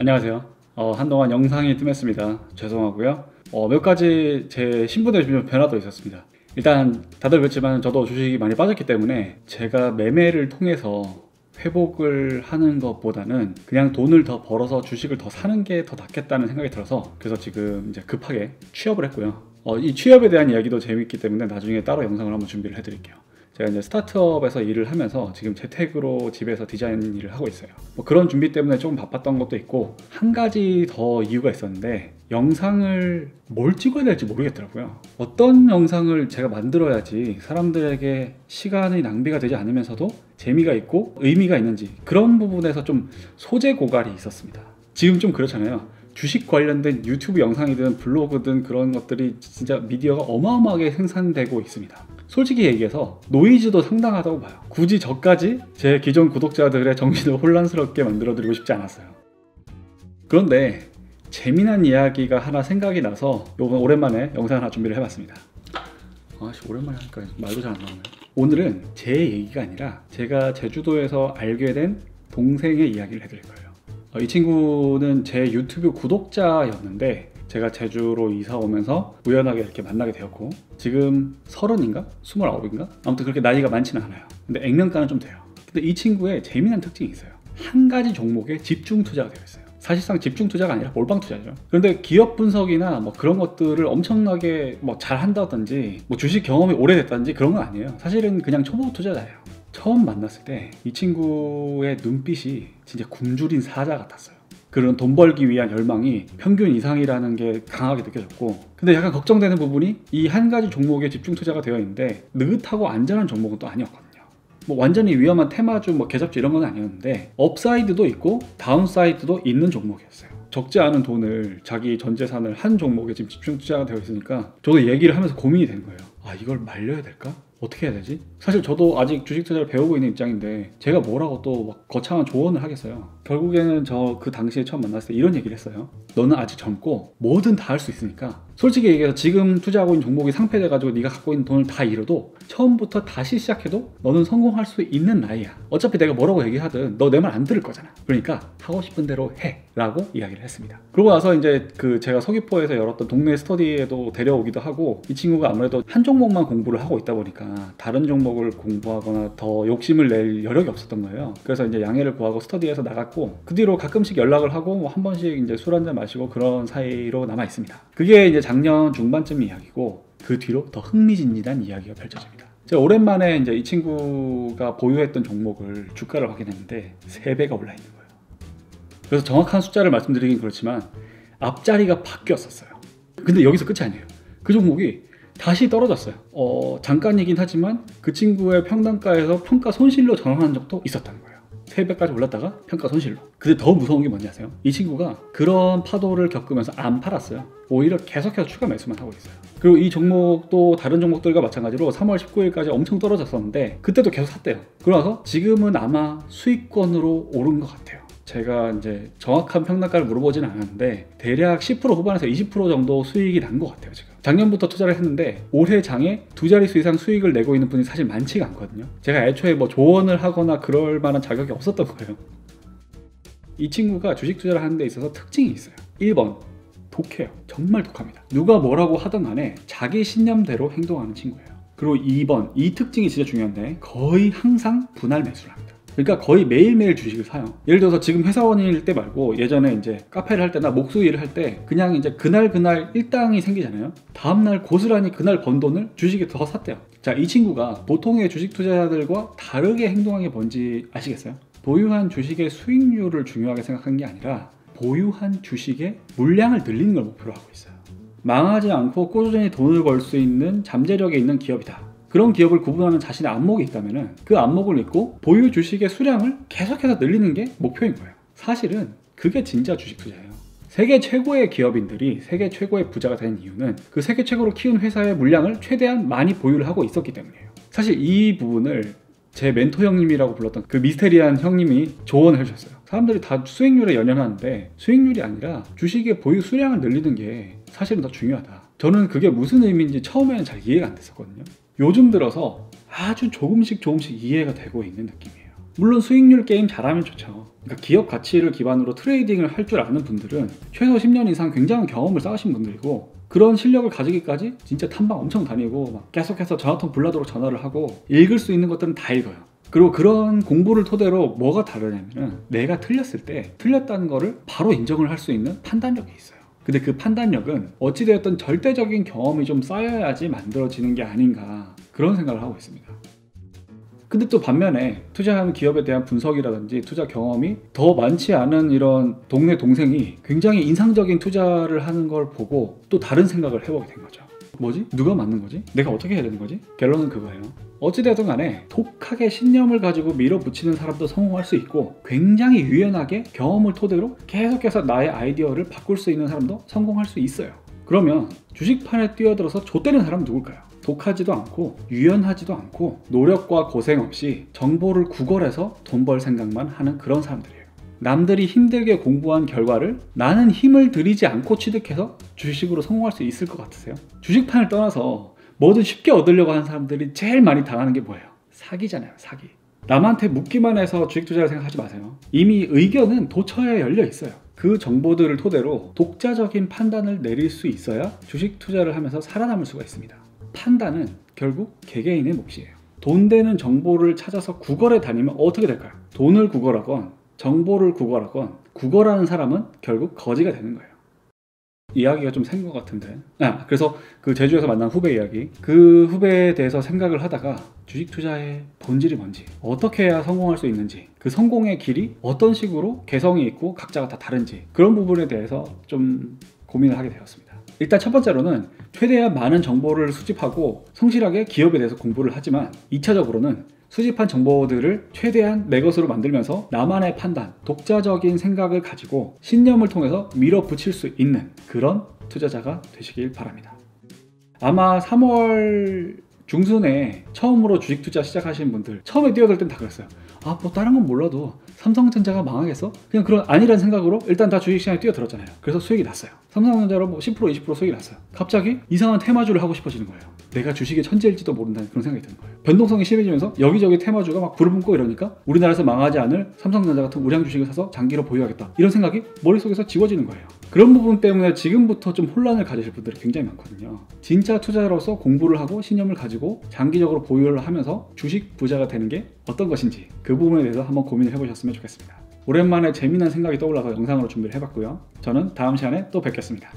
안녕하세요. 한동안 영상이 뜸했습니다. 죄송하고요. 몇 가지 제 신분에 좀 변화도 있었습니다. 일단 다들 그렇지만 저도 주식이 많이 빠졌기 때문에 제가 매매를 통해서 회복을 하는 것보다는 그냥 돈을 더 벌어서 주식을 더 사는 게 더 낫겠다는 생각이 들어서, 그래서 지금 이제 급하게 취업을 했고요. 이 취업에 대한 이야기도 재밌기 때문에 나중에 따로 영상을 한번 준비를 해드릴게요. 제가 이제 스타트업에서 일을 하면서 지금 재택으로 집에서 디자인 일을 하고 있어요. 그런 준비 때문에 조금 바빴던 것도 있고, 한 가지 더 이유가 있었는데, 영상을 뭘 찍어야 될지 모르겠더라고요. 어떤 영상을 제가 만들어야지 사람들에게 시간이 낭비가 되지 않으면서도 재미가 있고 의미가 있는지, 그런 부분에서 좀 소재 고갈이 있었습니다. 지금 좀 그렇잖아요. 주식 관련된 유튜브 영상이든 블로그든 그런 것들이 진짜 미디어가 어마어마하게 생산되고 있습니다. 솔직히 얘기해서 노이즈도 상당하다고 봐요. 굳이 저까지 제 기존 구독자들의 정신을 혼란스럽게 만들어 드리고 싶지 않았어요. 그런데 재미난 이야기가 하나 생각이 나서 요번 오랜만에 영상 하나 준비를 해봤습니다. 오랜만에 하니까 말도 잘 안 나오네. 오늘은 제 얘기가 아니라 제가 제주도에서 알게 된 동생의 이야기를 해드릴 거예요. 이 친구는 제 유튜브 구독자였는데 제가 제주로 이사 오면서 우연하게 이렇게 만나게 되었고, 지금 30인가? 29인가? 아무튼 그렇게 나이가 많지는 않아요. 근데 액면가는 좀 돼요. 근데 이 친구의 재미난 특징이 있어요. 한 가지 종목에 집중 투자가 되어 있어요. 사실상 집중 투자가 아니라 몰빵 투자죠. 그런데 기업 분석이나 그런 것들을 엄청나게 잘 한다든지 주식 경험이 오래됐다든지 그런 건 아니에요. 사실은 그냥 초보 투자자예요. 처음 만났을 때 이 친구의 눈빛이 진짜 굶주린 사자 같았어요. 그런 돈 벌기 위한 열망이 평균 이상이라는 게 강하게 느껴졌고, 근데 약간 걱정되는 부분이 이 한 가지 종목에 집중 투자가 되어 있는데 느긋하고 안전한 종목은 또 아니었거든요. 완전히 위험한 테마주, 개잡주 이런 건 아니었는데 업사이드도 있고 다운사이드도 있는 종목이었어요. 적지 않은 돈을, 자기 전 재산을 한 종목에 지금 집중 투자가 되어 있으니까 저도 얘기를 하면서 고민이 된 거예요. 이걸 말려야 될까? 어떻게 해야 되지? 사실 저도 아직 주식 투자를 배우고 있는 입장인데 제가 뭐라고 또 거창한 조언을 하겠어요. 결국에는 저 그 당시에 처음 만났을 때 이런 얘기를 했어요. 너는 아직 젊고 뭐든 다 할 수 있으니까, 솔직히 얘기해서 지금 투자하고 있는 종목이 상폐돼가지고 네가 갖고 있는 돈을 다 잃어도 처음부터 다시 시작해도 너는 성공할 수 있는 나이야. 어차피 내가 뭐라고 얘기하든 너 내 말 안 들을 거잖아. 그러니까 하고 싶은 대로 해 라고 이야기를 했습니다. 그러고 나서 이제 제가 서귀포에서 열었던 동네 스터디에도 데려오기도 하고, 이 친구가 아무래도 한 종목만 공부를 하고 있다 보니까 다른 종목을 공부하거나 더 욕심을 낼 여력이 없었던 거예요. 그래서 이제 양해를 구하고 스터디에서 나갔고, 그 뒤로 가끔씩 연락을 하고 한 번씩 이제 술 한잔 마시고 그런 사이로 남아 있습니다. 그게 이제 작년 중반쯤 이야기고, 그 뒤로 더 흥미진진한 이야기가 펼쳐집니다. 제가 오랜만에 이제 이 친구가 보유했던 종목을 주가를 확인했는데 3배가 올라 있는 거예요. 그래서 정확한 숫자를 말씀드리긴 그렇지만 앞자리가 바뀌었었어요. 근데 여기서 끝이 아니에요. 그 종목이 다시 떨어졌어요. 잠깐이긴 하지만 그 친구의 평단가에서 평가 손실로 전환한 적도 있었다는 거예요. 3배까지 올랐다가 평가 손실로. 근데 더 무서운 게 뭔지 아세요? 이 친구가 그런 파도를 겪으면서 안 팔았어요. 오히려 계속해서 추가 매수만 하고 있어요. 그리고 이 종목도 다른 종목들과 마찬가지로 3월 19일까지 엄청 떨어졌었는데 그때도 계속 샀대요. 그러면서 지금은 아마 수익권으로 오른 것 같아요. 제가 이제 정확한 평단가를 물어보지는 않았는데 대략 10% 후반에서 20% 정도 수익이 난 것 같아요. 지금 작년부터 투자를 했는데 올해 장에 2자릿수 이상 수익을 내고 있는 분이 사실 많지가 않거든요. 제가 애초에 조언을 하거나 그럴 만한 자격이 없었던 거예요. 이 친구가 주식 투자를 하는 데 있어서 특징이 있어요. 1번, 독해요. 정말 독합니다. 누가 뭐라고 하든 간에 자기 신념대로 행동하는 친구예요. 그리고 2번, 이 특징이 진짜 중요한데 거의 항상 분할 매수를 합니다. 그러니까 거의 매일매일 주식을 사요. 예를 들어서 지금 회사원일 때 말고 예전에 이제 카페를 할 때나 목수 일을 할 때 그냥 이제 그날 일당이 생기잖아요. 다음날 고스란히 그날 번 돈을 주식에 더 샀대요. 자, 이 친구가 보통의 주식 투자자들과 다르게 행동한 게 뭔지 아시겠어요? 보유한 주식의 수익률을 중요하게 생각한 게 아니라 보유한 주식의 물량을 늘리는 걸 목표로 하고 있어요. 망하지 않고 꾸준히 돈을 벌 수 있는 잠재력에 있는 기업이다. 그런 기업을 구분하는 자신의 안목이 있다면 그 안목을 믿고 보유 주식의 수량을 계속해서 늘리는 게 목표인 거예요. 사실은 그게 진짜 주식 투자예요. 세계 최고의 기업인들이 세계 최고의 부자가 된 이유는 그 세계 최고로 키운 회사의 물량을 최대한 많이 보유를 하고 있었기 때문이에요. 사실 이 부분을 제 멘토 형님이라고 불렀던 그 미스테리한 형님이 조언을 해주셨어요. 사람들이 다 수익률에 연연하는데 수익률이 아니라 주식의 보유 수량을 늘리는 게 사실은 더 중요하다. 저는 그게 무슨 의미인지 처음에는 잘 이해가 안 됐었거든요. 요즘 들어서 아주 조금씩 이해가 되고 있는 느낌이에요. 물론 수익률 게임 잘하면 좋죠. 그러니까 기업 가치를 기반으로 트레이딩을 할 줄 아는 분들은 최소 10년 이상 굉장한 경험을 쌓으신 분들이고, 그런 실력을 가지기까지 진짜 탐방 엄청 다니고 막 계속해서 전화통 불나도록 전화를 하고 읽을 수 있는 것들은 다 읽어요. 그리고 그런 공부를 토대로 뭐가 다르냐면은 내가 틀렸을 때 틀렸다는 거를 바로 인정을 할 수 있는 판단력이 있어요. 근데 그 판단력은 어찌되었든 절대적인 경험이 좀 쌓여야지 만들어지는 게 아닌가, 그런 생각을 하고 있습니다. 근데 또 반면에 투자하는 기업에 대한 분석이라든지 투자 경험이 더 많지 않은 이런 동네 동생이 굉장히 인상적인 투자를 하는 걸 보고 또 다른 생각을 해보게 된 거죠. 뭐지? 누가 맞는 거지? 내가 어떻게 해야 되는 거지? 결론은 그거예요. 어찌되든 간에 독하게 신념을 가지고 밀어붙이는 사람도 성공할 수 있고, 굉장히 유연하게 경험을 토대로 계속해서 나의 아이디어를 바꿀 수 있는 사람도 성공할 수 있어요. 그러면 주식판에 뛰어들어서 좆되는 사람은 누굴까요? 독하지도 않고 유연하지도 않고 노력과 고생 없이 정보를 구걸해서 돈 벌 생각만 하는 그런 사람들이에요. 남들이 힘들게 공부한 결과를 나는 힘을 들이지 않고 취득해서 주식으로 성공할 수 있을 것 같으세요? 주식판을 떠나서 뭐든 쉽게 얻으려고 하는 사람들이 제일 많이 당하는 게 뭐예요? 사기잖아요, 사기. 남한테 묻기만 해서 주식 투자를 생각하지 마세요. 이미 의견은 도처에 열려 있어요. 그 정보들을 토대로 독자적인 판단을 내릴 수 있어야 주식 투자를 하면서 살아남을 수가 있습니다. 판단은 결국 개개인의 몫이에요. 돈 되는 정보를 찾아서 구걸에 다니면 어떻게 될까요? 돈을 구걸하건 정보를 구걸하건 구걸하는 사람은 결국 거지가 되는 거예요. 이야기가 좀 센 것 같은데, 그래서 그 제주에서 만난 후배 이야기, 그 후배에 대해서 생각을 하다가 주식 투자의 본질이 뭔지, 어떻게 해야 성공할 수 있는지, 그 성공의 길이 어떤 식으로 개성이 있고 각자가 다 다른지, 그런 부분에 대해서 좀 고민을 하게 되었습니다. 일단 첫 번째로는 최대한 많은 정보를 수집하고 성실하게 기업에 대해서 공부를 하지만, 2차적으로는 수집한 정보들을 최대한 내 것으로 만들면서 나만의 판단, 독자적인 생각을 가지고 신념을 통해서 밀어붙일 수 있는 그런 투자자가 되시길 바랍니다. 아마 3월 중순에 처음으로 주식 투자 시작하시는 분들, 처음에 뛰어들 땐 다 그랬어요. 뭐 다른 건 몰라도 삼성전자가 망하겠어? 그냥 그런 아니란 생각으로 일단 다 주식시장에 뛰어들었잖아요. 그래서 수익이 났어요. 삼성전자로 뭐 10%, 20% 수익이 났어요. 갑자기 이상한 테마주를 하고 싶어지는 거예요. 내가 주식의 천재일지도 모른다는 그런 생각이 드는 거예요. 변동성이 심해지면서 여기저기 테마주가 막 불을 뿜고 이러니까 우리나라에서 망하지 않을 삼성전자 같은 우량 주식을 사서 장기로 보유하겠다, 이런 생각이 머릿속에서 지워지는 거예요. 그런 부분 때문에 지금부터 좀 혼란을 가지실 분들이 굉장히 많거든요. 진짜 투자자로서 공부를 하고 신념을 가지고 장기적으로 보유를 하면서 주식 부자가 되는 게 어떤 것인지, 그 부분에 대해서 한번 고민을 해보셨으면 좋겠습니다. 오랜만에 재미난 생각이 떠올라서 영상으로 준비를 해봤고요. 저는 다음 시간에 또 뵙겠습니다.